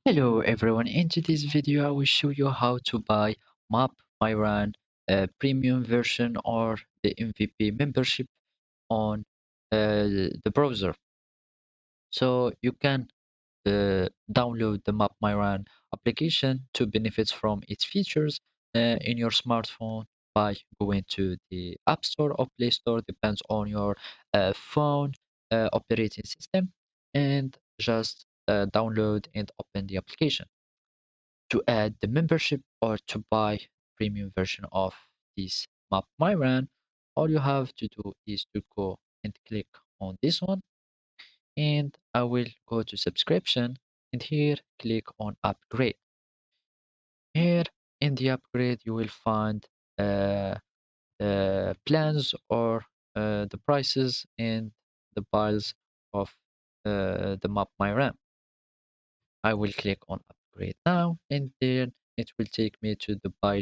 Hello everyone, in today's video I will show you how to buy mapmyrun premium version or the MVP membership on the browser. So you can download the mapmyrun application to benefit from its features in your smartphone by going to the App Store or Play Store, depends on your phone operating system, and just download and open the application. To add the membership or to buy premium version of this map myran, all you have to do is to go and click on this one, and I will go to subscription, and here click on upgrade. Here in the upgrade you will find uh, plans or the prices and the files of the map myran. I will click on upgrade now, and then it will take me to the uh,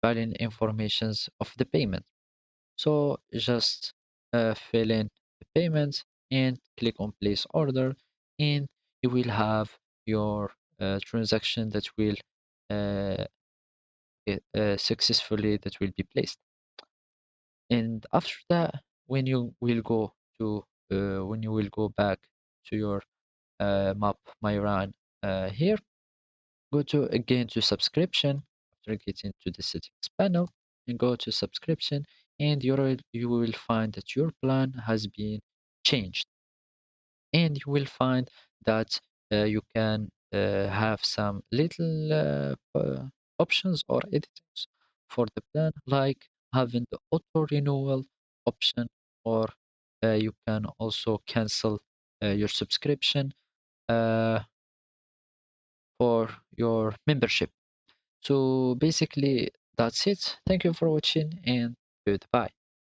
billing informations of the payment. So just fill in the payment and click on place order, and you will have your transaction that will uh, successfully that will be placed. And after that, when you will go back to your map myran here, go to again to subscription after getting to the settings panel, and go to subscription, and you will find that your plan has been changed, and you will find that you can have some little options or editors for the plan, like having the auto renewal option, or you can also cancel your subscription uh, for your membership. So basically, that's it. Thank you for watching, and goodbye.